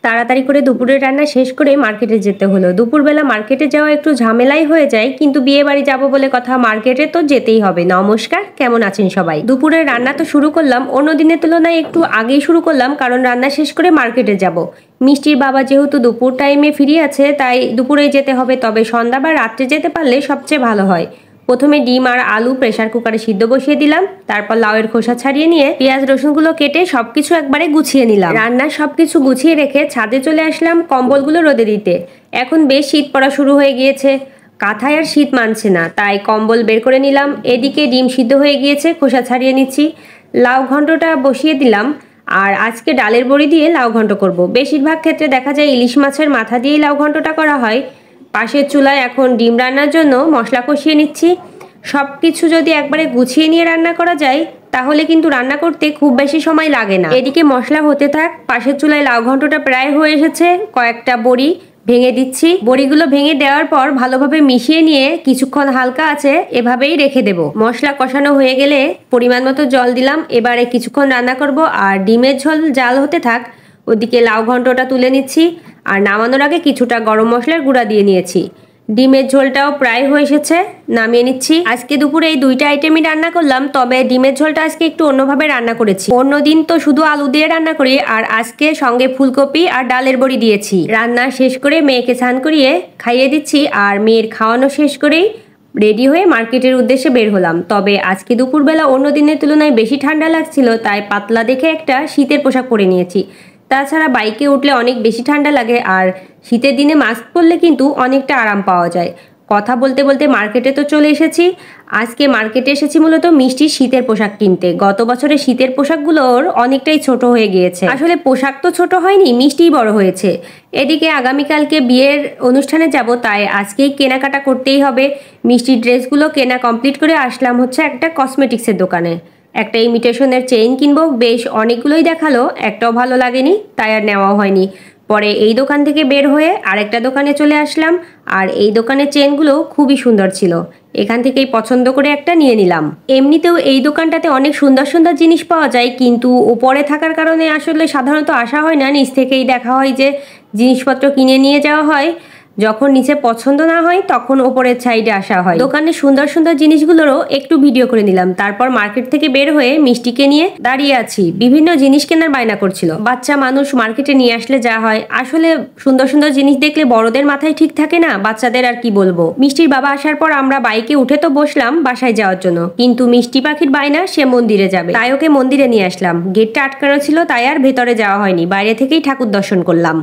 তাড়াতাড়ি করে দুপুরের রান্না শেষ করে মার্কেটে যেতে হলো। দুপুরবেলা মার্কেটে যাওয়া একটু ঝামেলাই হয়ে যায়, কিন্তু বিয়ে বাড়ি যাবো বলে কথা, মার্কেটে তো যেতেই হবে। নমস্কার, কেমন আছেন সবাই? দুপুরের রান্না তো শুরু করলাম অন্য দিনের তুলনায় একটু আগেই শুরু করলাম, কারণ রান্না শেষ করে মার্কেটে যাব। মিষ্টির বাবা যেহেতু দুপুর টাইমে ফিরে আছে, তাই দুপুরেই যেতে হবে। তবে সন্ধ্যা বা রাত্রে যেতে পারলে সবচেয়ে ভালো হয়। প্রথমে ডিম আর আলু প্রেসার কুকারে সিদ্ধ বসিয়ে দিলাম। তারপর লাউয়ের খোসা ছাড়িয়ে নিয়ে পেঁয়াজ রসুনগুলো কেটে সবকিছু একবারে গুছিয়ে নিলাম। রান্নার সবকিছু গুছিয়ে রেখে ছাদে চলে আসলাম কম্বলগুলো রোদে দিতে। এখন বেশ শীত পড়া শুরু হয়ে গিয়েছে, কাঁথায় আর শীত মানছে না, তাই কম্বল বের করে নিলাম। এদিকে ডিম সিদ্ধ হয়ে গিয়েছে, খোসা ছাড়িয়ে নিচ্ছি। লাউ ঘন্টটা বসিয়ে দিলাম। আর আজকে ডালের বড়ি দিয়ে লাউ ঘন্ট করব। বেশিরভাগ ক্ষেত্রে দেখা যায় ইলিশ মাছের মাথা দিয়েই লাউ ঘন্টটা করা হয়। পাশের চুলায় এখন ডিম রান্নার জন্য মশলা কষিয়ে নিচ্ছি। সব কিছু যদি একবারে গুছিয়ে নিয়ে রান্না করা যায়, তাহলে কিন্তু রান্না করতে খুব বেশি সময় লাগে না। এদিকে মশলা হতে থাক, পাশের চুলায় লাউ ঘন্টটা প্রায় হয়ে এসেছে। কয়েকটা বড়ি ভেঙে দিচ্ছি। বড়িগুলো ভেঙে দেওয়ার পর ভালোভাবে মিশিয়ে নিয়ে কিছুক্ষণ হালকা আছে এভাবেই রেখে দেব। মশলা কষানো হয়ে গেলে পরিমাণ মতো জল দিলাম। এবারে কিছুক্ষণ রান্না করব, আর ডিমের ঝোল জাল হতে থাক। ওদিকে লাউ ঘন্টটা তুলে নিচ্ছি, আর নামানোর আগে কিছুটা গরম মশলার গুঁড়া দিয়ে নিয়েছি। ডিমের ঝোলটাও প্রায় হয়ে এসেছে, নামিয়ে নিচ্ছি। আজকে দুপুরে এই দুইটা আইটেমই রান্না করলাম, তবে ডিমের ঝোলটা আজকে একটু অন্যভাবে রান্না করেছি। অন্যদিন তো শুধু আলু দিয়ে রান্না করি, আর আজকে সঙ্গে ফুলকপি আর ডালের বড়ি দিয়েছি। রান্না শেষ করে মেয়েকে স্নান করিয়ে খাইয়ে দিচ্ছি, আর মেয়ের খাওয়ানো শেষ করেই রেডি হয়ে মার্কেটের উদ্দেশ্যে বের হলাম। তবে আজকে দুপুরবেলা অন্য দিনের তুলনায় বেশি ঠান্ডা লাগছিল, তাই পাতলা দেখে একটা শীতের পোশাক পরে নিয়েছি। তাছাড়া বাইকে উঠলে অনেক বেশি ঠান্ডা লাগে, আর শীতের দিনে মাস্ক পরলে কিন্তু অনেকটা আরাম পাওয়া যায়। কথা বলতে বলতে মার্কেটে তো চলে এসেছি। আজকে মার্কেটে এসেছি মূলত মিষ্টির শীতের পোশাক কিনতে। গত বছরের শীতের পোশাকগুলোর অনেকটাই ছোট হয়ে গিয়েছে। আসলে পোশাক তো ছোট হয়নি, মিষ্টিই বড় হয়েছে। এদিকে আগামীকালকে বিয়ের অনুষ্ঠানে যাব, তাই আজকেই কেনাকাটা করতেই হবে। মিষ্টির ড্রেসগুলো কেনা কমপ্লিট করে আসলাম হচ্ছে একটা কসমেটিক্সের দোকানে। একটা ইমিটেশনের চেইন কিনবো, বেশ অনেকগুলোই দেখালো, একটাও ভালো লাগেনি, তাই আর নেওয়া হয়নি। পরে এই দোকান থেকে বের হয়ে আরেকটা দোকানে চলে আসলাম, আর এই দোকানের চেইনগুলো খুবই সুন্দর ছিল। এখান থেকেই পছন্দ করে একটা নিয়ে নিলাম। এমনিতেও এই দোকানটাতে অনেক সুন্দর সুন্দর জিনিস পাওয়া যায়, কিন্তু উপরে থাকার কারণে আসলে সাধারণত আসা হয় না। নিচ থেকেই দেখা হয় যে জিনিসপত্র কিনে নিয়ে যাওয়া হয়। যখন নিচে পছন্দ না হয় তখন ওপরের সাইডে আসা হয়। দোকানের সুন্দর সুন্দর জিনিসগুলোরও একটু ভিডিও করে নিলাম। তারপর মার্কেট থেকে বের হয়ে মিষ্টিকে নিয়ে দাঁড়িয়ে আছি। বিভিন্ন জিনিস কেনার বায়না করছিল। বাচ্চা মানুষ মার্কেটে নিয়ে আসলে যা হয়, আসলে সুন্দর সুন্দর জিনিস দেখলে বড়দের মাথায় ঠিক থাকে না, বাচ্চাদের আর কি বলবো। মিষ্টির বাবা আসার পর আমরা বাইকে উঠে তো বসলাম বাসায় যাওয়ার জন্য, কিন্তু মিষ্টি পাখির বায়না সে মন্দিরে যাবে, তাই ওকে মন্দিরে নিয়ে আসলাম। গেটটা আটকানো ছিল, তাই আর ভেতরে যাওয়া হয়নি, বাইরে থেকেই ঠাকুর দর্শন করলাম।